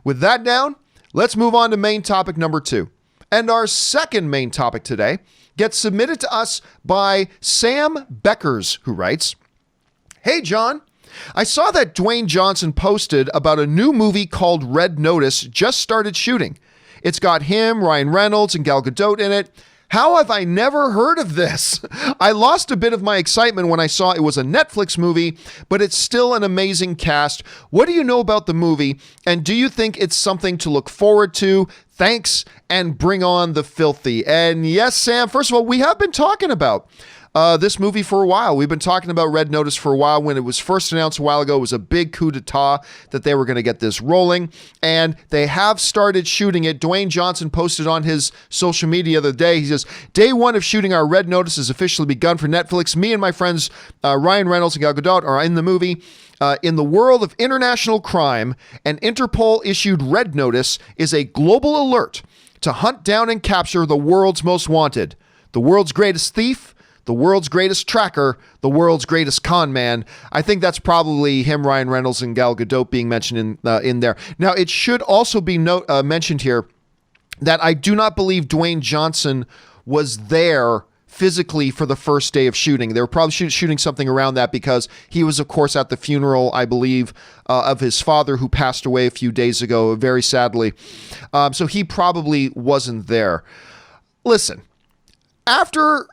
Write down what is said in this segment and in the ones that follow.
With that down, let's move on to main topic number 2. And our second main topic today gets submitted to us by Sam Beckers, who writes, "Hey, John. I saw that Dwayne Johnson posted about a new movie called Red Notice just started shooting. It's got him, Ryan Reynolds, and Gal Gadot in it. How have I never heard of this? I lost a bit of my excitement when I saw it was a Netflix movie, but it's still an amazing cast. What do you know about the movie, and do you think it's something to look forward to? Thanks, and bring on the filthy." And yes, Sam, first of all, we have been talking about this movie for a while. We've been talking about Red Notice for a while. When it was first announced a while ago, it was a big coup d'etat that they were going to get this rolling, and they have started shooting it. Dwayne Johnson posted on his social media the other day. He says, "Day one of shooting our Red Notice has officially begun for Netflix. Me and my friends Ryan Reynolds and Gal Gadot are in the movie. In the world of international crime, an Interpol-issued Red Notice is a global alert to hunt down and capture the world's most wanted, the world's greatest thief, the world's greatest tracker, the world's greatest con man." I think that's probably him, Ryan Reynolds, and Gal Gadot being mentioned in there. Now, it should also be mentioned here that I do not believe Dwayne Johnson was there physically for the first day of shooting. They were probably shooting something around that because he was, of course, at the funeral, I believe, of his father who passed away a few days ago, very sadly. So he probably wasn't there. Listen, after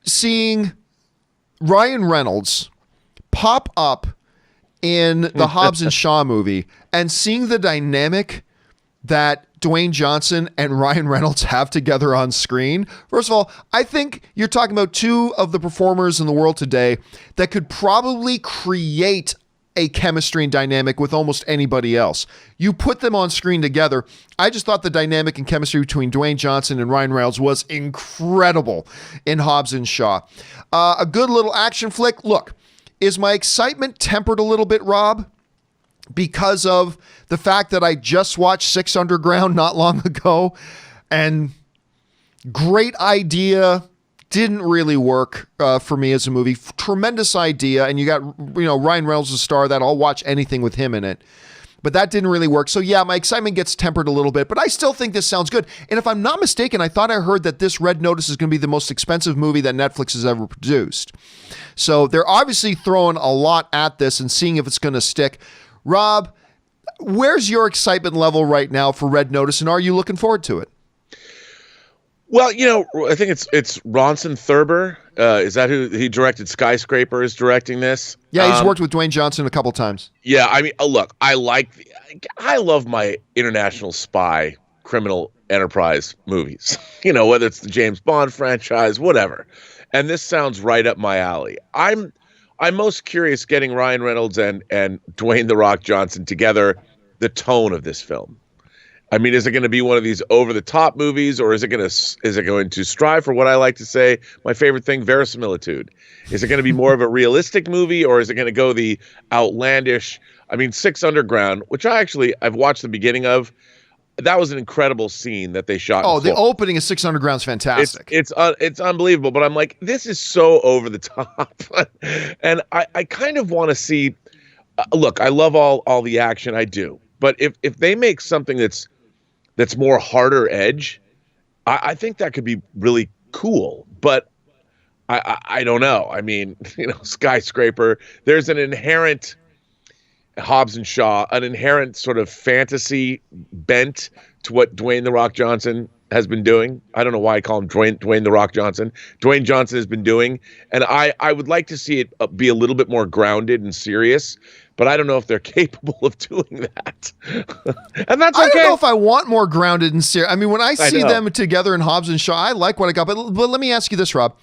seeing Ryan Reynolds pop up in the Hobbs and Shaw movie and seeing the dynamic that Dwayne Johnson and Ryan Reynolds have together on screen, first of all, I think you're talking about two of the performers in the world today that could probably create a chemistry and dynamic with almost anybody else. You put them on screen together. I just thought the dynamic and chemistry between Dwayne Johnson and Ryan Reynolds was incredible in Hobbs and Shaw. A good little action flick. Look, is my excitement tempered a little bit, Rob? Because of the fact that I just watched Six Underground not long ago, and great idea, didn't really work for me as a movie. Tremendous idea, and you got Ryan Reynolds, the star, that I'll watch anything with him in it. But that didn't really work. So yeah, my excitement gets tempered a little bit, but I still think this sounds good. And if I'm not mistaken, I thought I heard that this Red Notice is going to be the most expensive movie that Netflix has ever produced. So they're obviously throwing a lot at this and seeing if it's going to stick. Rob, where's your excitement level right now for Red Notice, and are you looking forward to it? Well, I think it's Ronson Thurber. Is that who he directed? Skyscraper is directing this. Yeah, he's worked with Dwayne Johnson a couple times. Yeah, I mean, look, I love my international spy criminal enterprise movies. Whether it's the James Bond franchise, whatever. And this sounds right up my alley. I'm most curious getting Ryan Reynolds and Dwayne "The Rock" Johnson together, the tone of this film. I mean, is it going to be one of these over-the-top movies, or is it going to strive for what I like to say, my favorite thing, verisimilitude? Is it going to be more of a realistic movie, or is it going to go the outlandish? I mean, Six Underground, which I've watched the beginning of. That was an incredible scene that they shot. Oh, the opening of Six Underground is fantastic. It's unbelievable, but I'm like, this is so over the top, and I kind of want to see. Look, I love all the action, I do, but if they make something that's more harder edge, I think that could be really cool. But I don't know. I mean, Skyscraper. There's an inherent Hobbs and Shaw, an inherent sort of fantasy bent to what Dwayne "The Rock" Johnson has been doing. I don't know why I call him Dwayne "The Rock" Johnson. Dwayne Johnson has been doing, and I would like to see it be a little bit more grounded and serious, but I don't know if they're capable of doing that. And that's okay. I don't know if I want more grounded and serious. I mean, when I see them together in Hobbs and Shaw, I like what I got. But let me ask you this, Rob.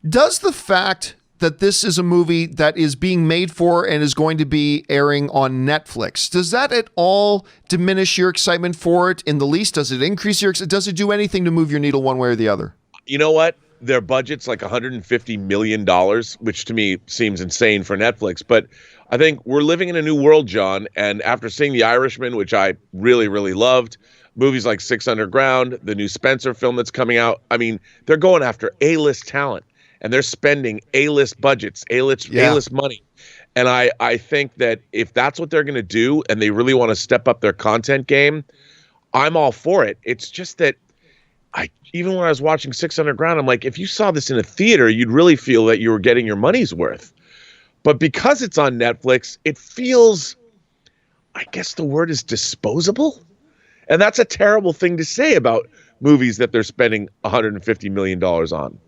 Does the fact that this is a movie that is being made for and is going to be airing on Netflix, does that at all diminish your excitement for it in the least? Does it increase your excitement? Does it do anything to move your needle one way or the other? You know what? Their budget's like $150 million, which to me seems insane for Netflix. But I think we're living in a new world, John. And after seeing The Irishman, which I really, really loved, movies like Six Underground, the new Spencer film that's coming out, I mean, they're going after A-list talent. And they're spending A-list budgets, A-list money. And I think that if that's what they're going to do and they really want to step up their content game, I'm all for it. It's just that even when I was watching Six Underground, I'm like, if you saw this in a theater, you'd really feel that you were getting your money's worth. But because it's on Netflix, it feels, I guess the word is disposable. And that's a terrible thing to say about movies that they're spending $150 million on.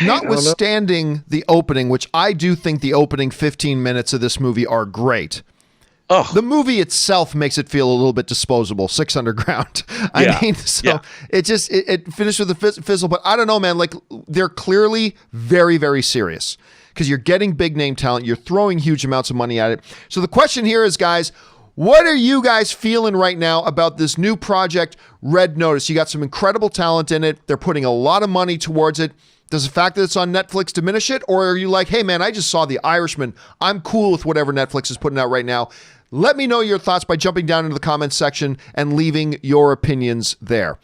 Notwithstanding the opening, which I do think the opening 15 minutes of this movie are great. Oh. The movie itself makes it feel a little bit disposable. Six Underground. I mean, so it finished with a fizzle, but I don't know, man. Like, they're clearly very, very serious because you're getting big name talent. You're throwing huge amounts of money at it. So the question here is, guys, what are you guys feeling right now about this new project, Red Notice? You got some incredible talent in it. They're putting a lot of money towards it. Does the fact that it's on Netflix diminish it? Or are you like, hey, man, I just saw The Irishman. I'm cool with whatever Netflix is putting out right now. Let me know your thoughts by jumping down into the comments section and leaving your opinions there.